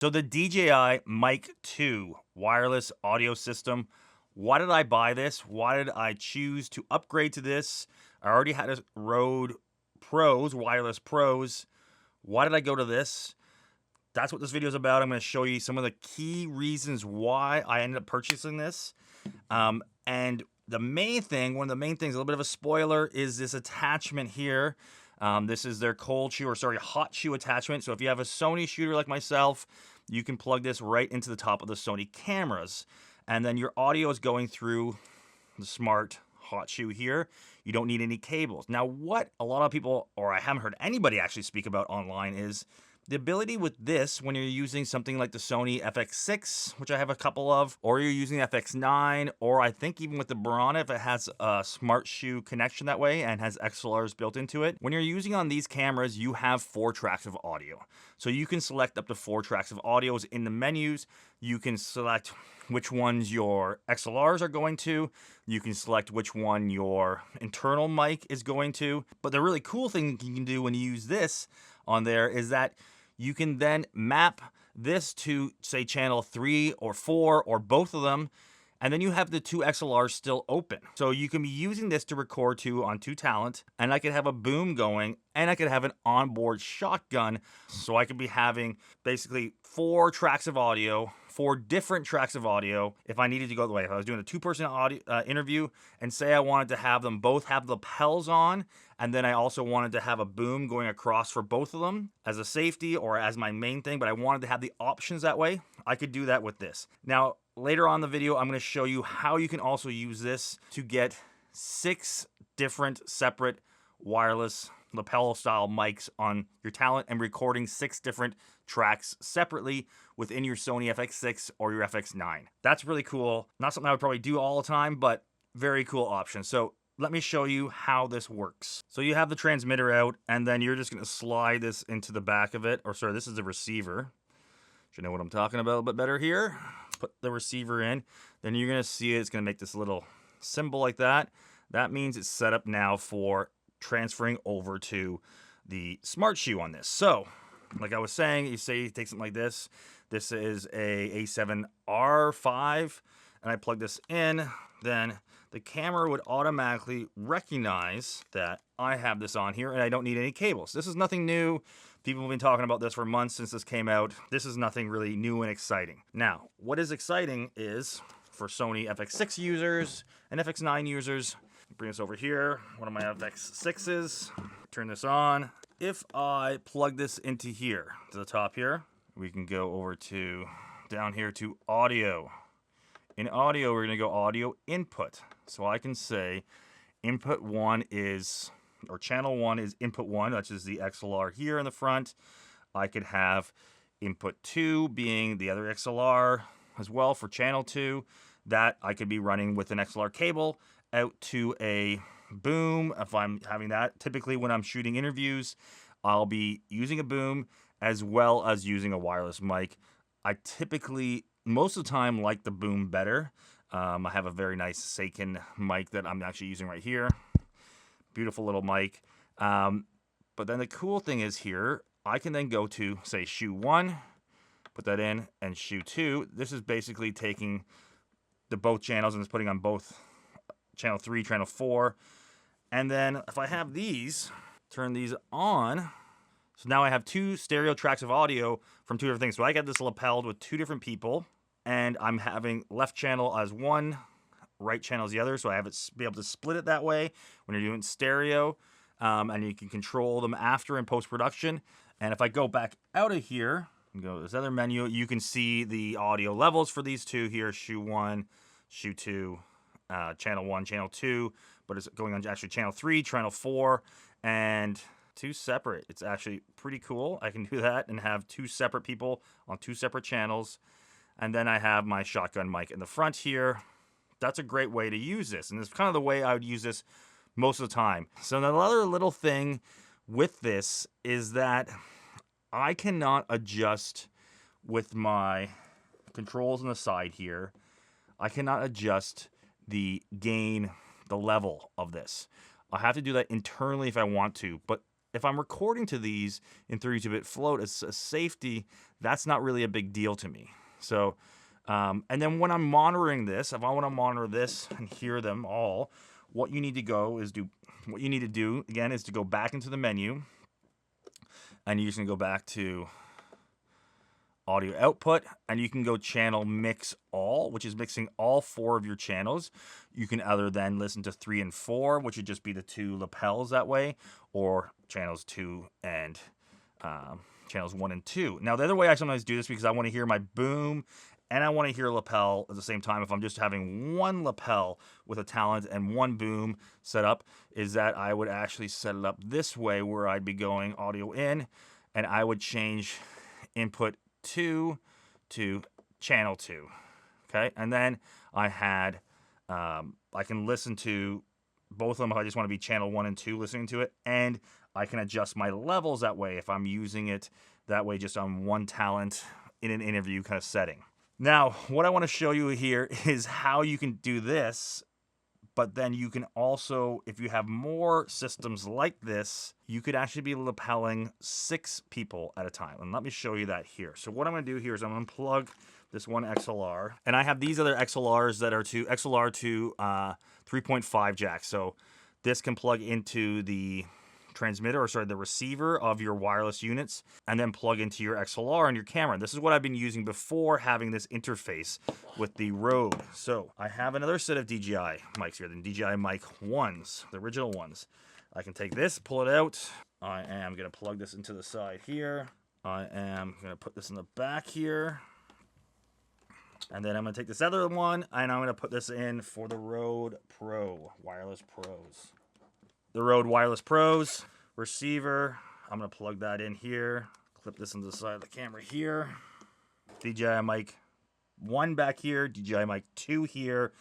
So the DJI Mic 2 wireless audio system. Why did I buy this? Why did I choose to upgrade to this? I already had a Rode Pros, wireless Pros. Why did I go to this? That's what this video is about. I'm going to show you some of the key reasons why I ended up purchasing this. And the main thing, one of the main things, a little bit of a spoiler, is this attachment here. This is their hot shoe attachment. So if you have a Sony shooter like myself, you can plug this right into the top of the Sony cameras. And then your audio is going through the smart hot shoe here. You don't need any cables. Now, what a lot of people, or I haven't heard anybody actually speak about online, is the ability with this, when you're using something like the Sony FX6, which I have a couple of, or you're using the FX9, or I think even with the Barana, if it has a smart shoe connection that way and has XLRs built into it. When you're using on these cameras, you have 4 tracks of audio. So you can select up to 4 tracks of audios in the menus. You can select which ones your XLRs are going to. You can select which one your internal mic is going to. But the really cool thing you can do when you use this on there is that you can then map this to, say, channel 3 or 4 or both of them, and then you have the 2 XLRs still open. So you can be using this to record to on 2 talent, and I could have a boom going, and I could have an onboard shotgun. So I could be having basically 4 tracks of audio, 4 different tracks of audio. If I needed to go the way, if I was doing a 2-person audio interview, and say I wanted to have them both have lapels on, and then I also wanted to have a boom going across for both of them as a safety or as my main thing, but I wanted to have the options that way, I could do that with this. Now, later on in the video, I'm going to show you how you can also use this to get 6 different separate wireless lapel style mics on your talent and recording 6 different tracks separately within your Sony FX6 or your FX9. That's really cool. Not something I would probably do all the time, but very cool option. So let me show you how this works. So you have the transmitter out, and then you're just going to slide this into the back of it. Or sorry, this is the receiver. Should know what I'm talking about a bit better here. Put the receiver in. Then you're going to see it's going to make this little symbol like that. That means it's set up now for transferring over to the smart shoe on this. So, like I was saying, you say you take something like this. This is a A7R5, and I plug this in. Then the camera would automatically recognize that I have this on here and I don't need any cables. This is nothing new. People have been talking about this for months since this came out. This is nothing really new and exciting. Now, what is exciting is for Sony FX6 users and FX9 users, bring this over here, one of my FX6s, turn this on. If I plug this into here, to the top here, we can go over to, down here to audio. In audio, we're going to go audio input. So I can say input 1 is, or channel 1 is input 1, which is the XLR here in the front. I could have input 2 being the other XLR as well for channel 2. That I could be running with an XLR cable out to a boom if I'm having that. Typically when I'm shooting interviews, I'll be using a boom as well as using a wireless mic. I typically, most of the time, like the boom better. I have a very nice Seiken mic that I'm actually using right here. Beautiful little mic. But then the cool thing is here, I can then go to, say, shoe 1, put that in, and shoe 2. This is basically taking the both channels and it's putting on both channel 3, channel 4. And then if I have these, turn these on. So now I have 2 stereo tracks of audio from 2 different things. So I got this lapelled with 2 different people, and I'm having left channel as one, right channel as the other. So I have it be able to split it that way when you're doing stereo, and you can control them after in post-production. And if I go back out of here and go to this other menu, you can see the audio levels for these 2 here, shoe 1, shoe 2, channel 1, channel 2, but it's going on actually channel 3, channel 4, and 2 separate. It's actually pretty cool. I can do that and have 2 separate people on 2 separate channels. And then I have my shotgun mic in the front here. That's a great way to use this. And it's kind of the way I would use this most of the time. So another little thing with this is that I cannot adjust with my controls on the side here. I cannot adjust the gain, the level of this. I have to do that internally if I want to, but if I'm recording to these in 32-bit float as a safety, that's not really a big deal to me. So, and then when I'm monitoring this, if I want to monitor this and hear them all, what you need to do again is to go back into the menu, and you're just gonna go back to audio output, and you can go channel mix all, which is mixing all 4 of your channels. You can either then listen to 3 and 4, which would just be the 2 lapels that way, or channels 2 and channels 1 and 2. Now, the other way I sometimes do this, because I want to hear my boom and I want to hear lapel at the same time, if I'm just having one lapel with a talent and one boom set up, is that I would actually set it up this way, where I'd be going audio in, and I would change input 2 to channel 2. Okay, and then I had I can listen to both of them if I just want to be channel 1 and 2 listening to it, and I can adjust my levels that way if I'm using it that way just on one talent in an interview kind of setting. Now, what I want to show you here is how you can do this, but then you can also, if you have more systems like this, you could actually be lapelling 6 people at a time. And let me show you that here. So what I'm going to do here is I'm going to unplug this one XLR, and I have these other XLRs that are to XLR to 3.5 jack. So this can plug into the transmitter, or sorry, the receiver of your wireless units, and then plug into your XLR and your camera. This is what I've been using before having this interface with the Rode. So I have another set of DJI mics here, the DJI Mic 1s, the original ones. I can take this, pull it out. I am going to plug this into the side here. I am going to put this in the back here. And then I'm going to take this other one, and I'm going to put this in for the Rode Pro, Wireless Pros. The Rode Wireless Pros receiver, I'm going to plug that in here, clip this into the side of the camera here. DJI Mic 1 back here, DJI Mic 2 here,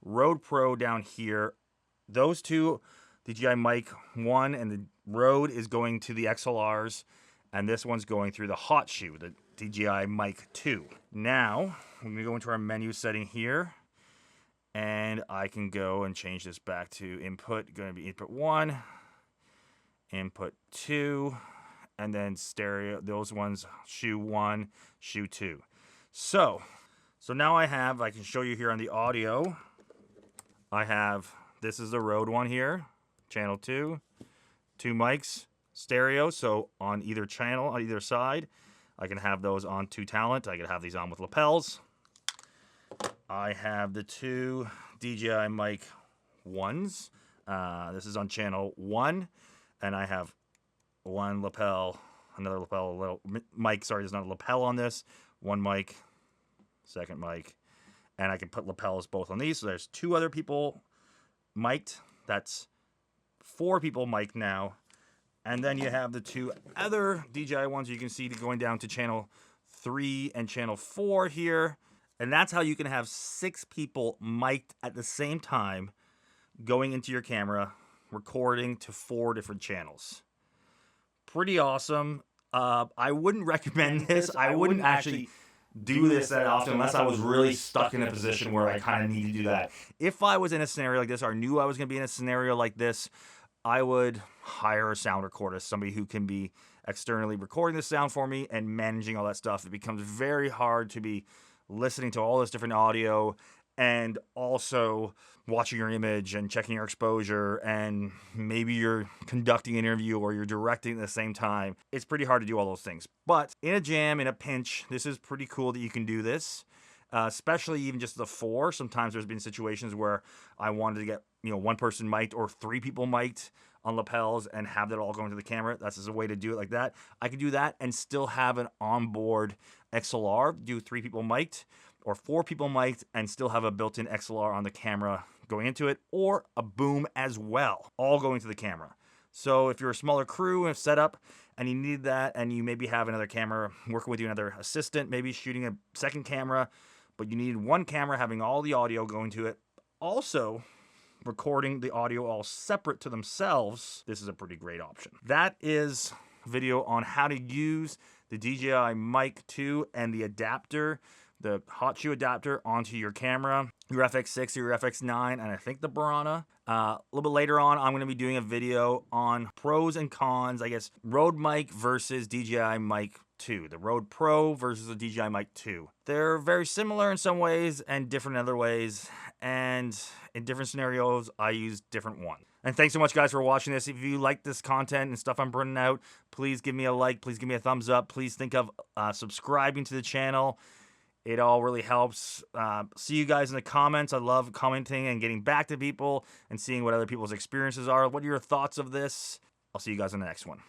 Rode Pro down here. Those two, DJI Mic 1 and the Rode, is going to the XLRs, and this one's going through the hot shoe, the DJI Mic 2. Now, we're going to go into our menu setting here, and I can go and change this back to input. Going to be input 1, input 2, and then stereo. Those ones, shoe 1, shoe 2. So now I can show you here on the audio. I have, this is the Rode one here, channel 2, 2 mics, stereo. So on either channel, on either side, I can have those on 2 talent. I can have these on with lapels. I have the 2 DJI Mic 1s. This is on channel 1, and I have one lapel, another lapel, a little mic. Sorry, there's not a lapel on this. One mic, second mic, and I can put lapels both on these. So there's 2 other people mic'd. That's 4 people mic'd now. And then you have the 2 other DJI ones you can see going down to channel 3 and channel 4 here. And that's how you can have 6 people mic'd at the same time going into your camera, recording to 4 different channels. Pretty awesome. I wouldn't recommend this. I wouldn't actually do this that often unless I was really stuck in a position where I kind of need to do that. If I was in a scenario like this, or knew I was going to be in a scenario like this, I would hire a sound recorder, somebody who can be externally recording the sound for me and managing all that stuff. It becomes very hard to be listening to all this different audio and also watching your image and checking your exposure, and maybe you're conducting an interview or you're directing at the same time. It's pretty hard to do all those things. But in a jam, in a pinch, this is pretty cool that you can do this, especially even just the 4. Sometimes there's been situations where I wanted to get, one person mic'd or 3 people mic'd on lapels and have that all going to the camera. That's just a way to do it like that. I can do that and still have an onboard XLR, do 3 people mic'd or 4 people mic'd, and still have a built-in XLR on the camera going into it, or a boom as well, all going to the camera. So if you're a smaller crew and setup and you need that, and you maybe have another camera working with you, another assistant, maybe shooting a second camera, but you need one camera having all the audio going to it, also recording the audio all separate to themselves, this is a pretty great option. That is a video on how to use the DJI Mic 2 and the adapter the hot shoe adapter onto your camera, your FX6 or your FX9, and I think the Barana. A little bit later on, I'm going to be doing a video on pros and cons, I guess, Rode mic versus DJI Mic 2. The Rode Pro versus the DJI Mic 2. They're very similar in some ways and different in other ways, and in different scenarios, I use different ones. And thanks so much, guys, for watching this. If you like this content and stuff I'm putting out, please give me a like, please give me a thumbs up, please think of subscribing to the channel. It all really helps. See you guys in the comments. I love commenting and getting back to people and seeing what other people's experiences are. What are your thoughts of this? I'll see you guys in the next one.